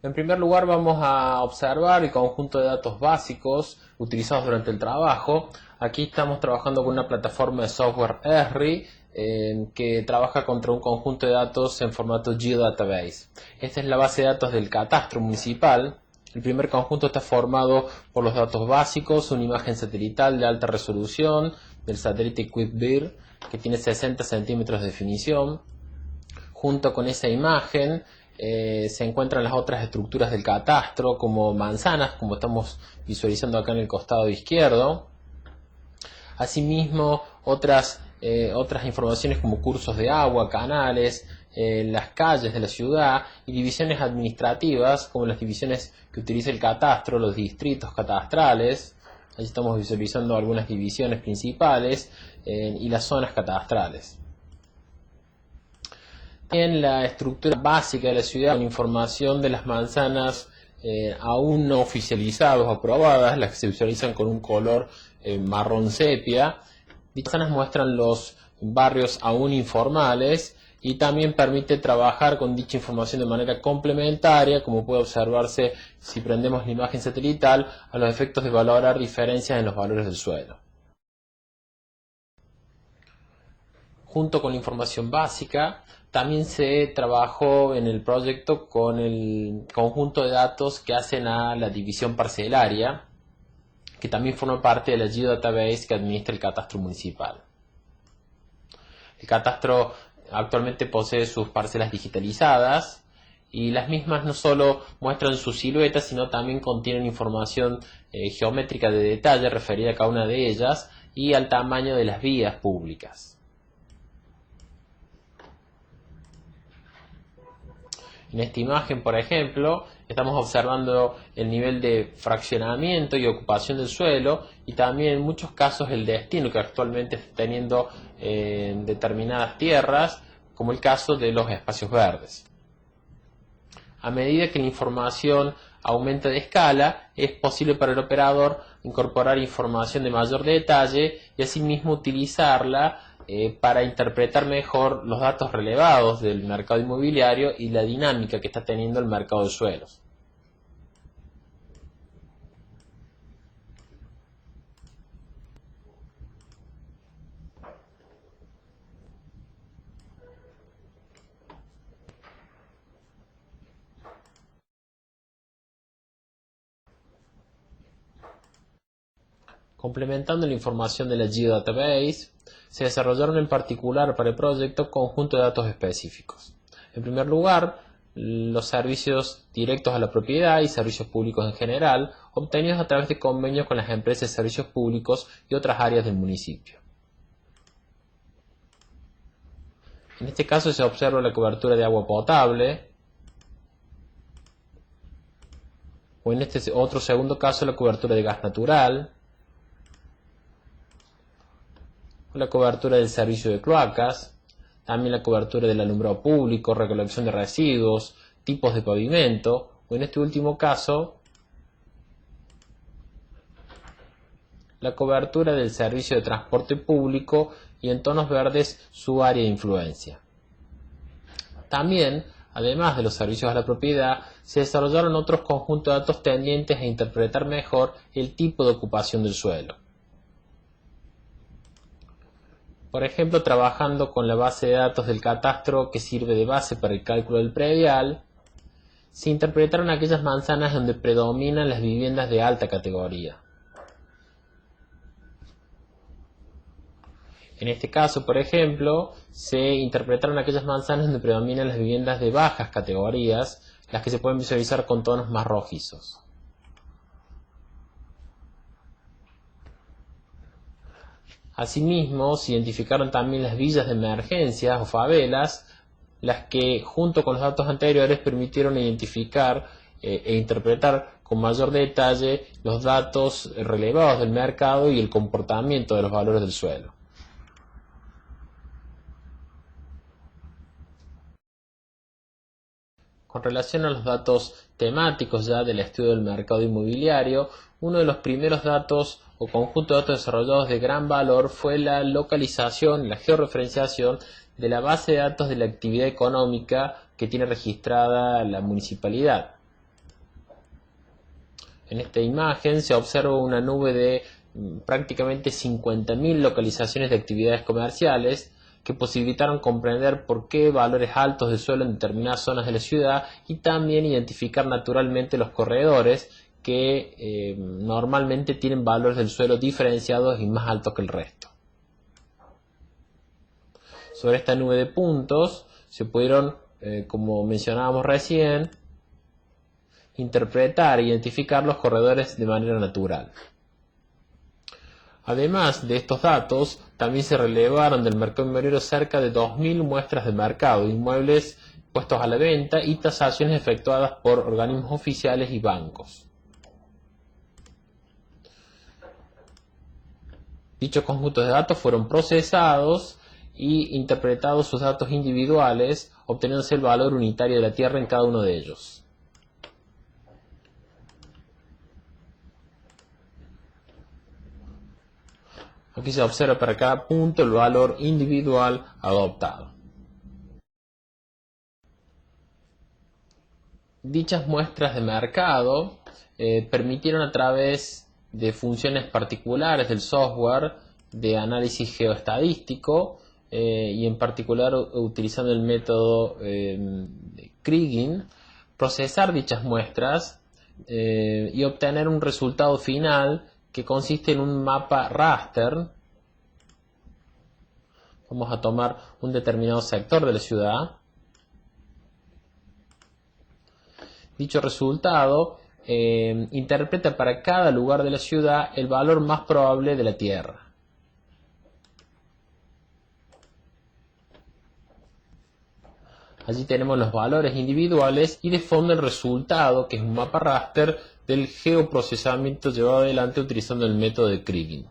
En primer lugar vamos a observar el conjunto de datos básicos utilizados durante el trabajo. Aquí estamos trabajando con una plataforma de software Esri que trabaja contra un conjunto de datos en formato Geodatabase. Esta es la base de datos del catastro municipal. El primer conjunto está formado por los datos básicos, una imagen satelital de alta resolución del satélite QuickBear que tiene 60 centímetros de definición. Junto con esa imagen se encuentran las otras estructuras del catastro como manzanas, como estamos visualizando acá en el costado izquierdo. Asimismo, otras informaciones como cursos de agua, canales, las calles de la ciudad y divisiones administrativas como las divisiones que utiliza el catastro, los distritos catastrales. Ahí estamos visualizando algunas divisiones principales y las zonas catastrales. También la estructura básica de la ciudad con información de las manzanas aún no oficializadas o aprobadas, las que se visualizan con un color marrón sepia. Dichas manzanas muestran los barrios aún informales y también permite trabajar con dicha información de manera complementaria, como puede observarse si prendemos la imagen satelital, a los efectos de valorar diferencias en los valores del suelo. Junto con la información básica, también se trabajó en el proyecto con el conjunto de datos que hacen a la división parcelaria, que también forma parte de la Geodatabase que administra el catastro municipal. El catastro actualmente posee sus parcelas digitalizadas y las mismas no solo muestran su silueta, sino también contienen información geométrica de detalle referida a cada una de ellas y al tamaño de las vías públicas. En esta imagen, por ejemplo, estamos observando el nivel de fraccionamiento y ocupación del suelo y también en muchos casos el destino que actualmente está teniendo determinadas tierras, como el caso de los espacios verdes. A medida que la información aumenta de escala, es posible para el operador incorporar información de mayor detalle y asimismo utilizarla para interpretar mejor los datos relevados del mercado inmobiliario y la dinámica que está teniendo el mercado de suelos. Complementando la información de la Geodatabase, se desarrollaron en particular para el proyecto conjunto de datos específicos. En primer lugar, los servicios directos a la propiedad y servicios públicos en general, obtenidos a través de convenios con las empresas de servicios públicos y otras áreas del municipio. En este caso se observa la cobertura de agua potable, o en este otro segundo caso la cobertura de gas natural, la cobertura del servicio de cloacas, también la cobertura del alumbrado público, recolección de residuos, tipos de pavimento, o en este último caso, la cobertura del servicio de transporte público y en tonos verdes su área de influencia. También, además de los servicios a la propiedad, se desarrollaron otros conjuntos de datos tendientes a interpretar mejor el tipo de ocupación del suelo. Por ejemplo, trabajando con la base de datos del catastro que sirve de base para el cálculo del predial, se interpretaron aquellas manzanas donde predominan las viviendas de alta categoría. En este caso, por ejemplo, se interpretaron aquellas manzanas donde predominan las viviendas de bajas categorías, las que se pueden visualizar con tonos más rojizos. Asimismo, se identificaron también las villas de emergencia o favelas, las que junto con los datos anteriores permitieron identificar e interpretar con mayor detalle los datos relevados del mercado y el comportamiento de los valores del suelo. Con relación a los datos temáticos ya del estudio del mercado inmobiliario, uno de los primeros datos o conjunto de datos desarrollados de gran valor fue la localización, la georreferenciación de la base de datos de la actividad económica que tiene registrada la municipalidad. En esta imagen se observa una nube de prácticamente 50.000 localizaciones de actividades comerciales que posibilitaron comprender por qué valores altos de suelo en determinadas zonas de la ciudad y también identificar naturalmente los corredores que normalmente tienen valores del suelo diferenciados y más altos que el resto. Sobre esta nube de puntos se pudieron, como mencionábamos recién, interpretar e identificar los corredores de manera natural. Además de estos datos, también se relevaron del mercado inmobiliario cerca de 2.000 muestras de mercado, inmuebles puestos a la venta y tasaciones efectuadas por organismos oficiales y bancos. Dichos conjuntos de datos fueron procesados y interpretados sus datos individuales, obteniéndose el valor unitario de la tierra en cada uno de ellos. Aquí se observa para cada punto el valor individual adoptado. Dichas muestras de mercado permitieron a través de funciones particulares del software de análisis geoestadístico y en particular utilizando el método de Kriging, procesar dichas muestras y obtener un resultado final que consiste en un mapa raster. Vamos a tomar un determinado sector de la ciudad. Dicho resultado interpreta para cada lugar de la ciudad el valor más probable de la tierra. Allí tenemos los valores individuales y de fondo el resultado, que es un mapa raster del geoprocesamiento llevado adelante utilizando el método de Kriging.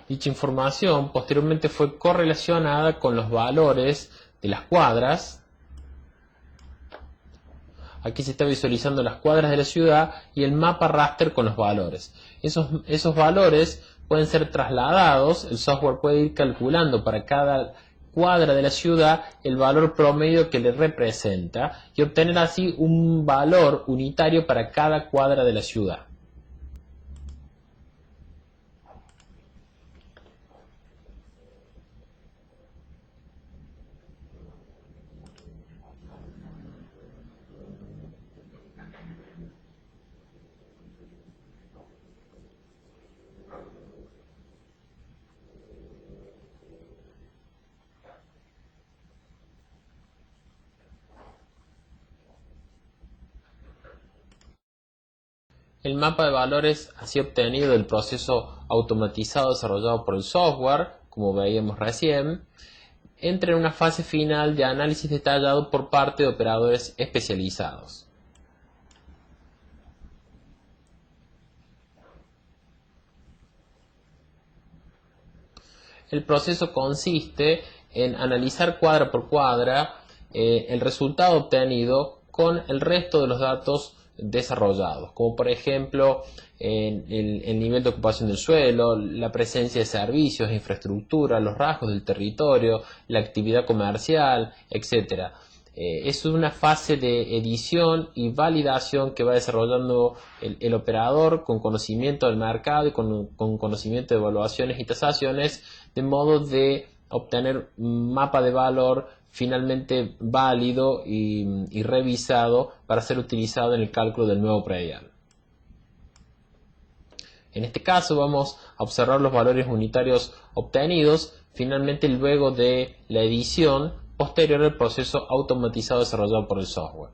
Dicha información posteriormente fue correlacionada con los valores de las cuadras. Aquí se está visualizando las cuadras de la ciudad y el mapa raster con los valores. Esos valores pueden ser trasladados, el software puede ir calculando para cada cuadra de la ciudad el valor promedio que le representa y obtener así un valor unitario para cada cuadra de la ciudad. El mapa de valores así obtenido del proceso automatizado desarrollado por el software, como veíamos recién, entra en una fase final de análisis detallado por parte de operadores especializados. El proceso consiste en analizar cuadra por cuadra el resultado obtenido con el resto de los datos desarrollados, como por ejemplo el nivel de ocupación del suelo, la presencia de servicios, infraestructura, los rasgos del territorio, la actividad comercial, etc. Es una fase de edición y validación que va desarrollando el operador con conocimiento del mercado y con conocimiento de evaluaciones y tasaciones, de modo de obtener un mapa de valor finalmente válido y revisado para ser utilizado en el cálculo del nuevo predial. En este caso vamos a observar los valores unitarios obtenidos finalmente luego de la edición posterior al proceso automatizado desarrollado por el software.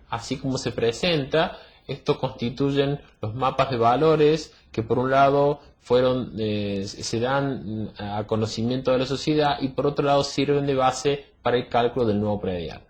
Así como se presenta, estos constituyen los mapas de valores que por un lado se dan a conocimiento de la sociedad y por otro lado sirven de base para el cálculo del nuevo predial.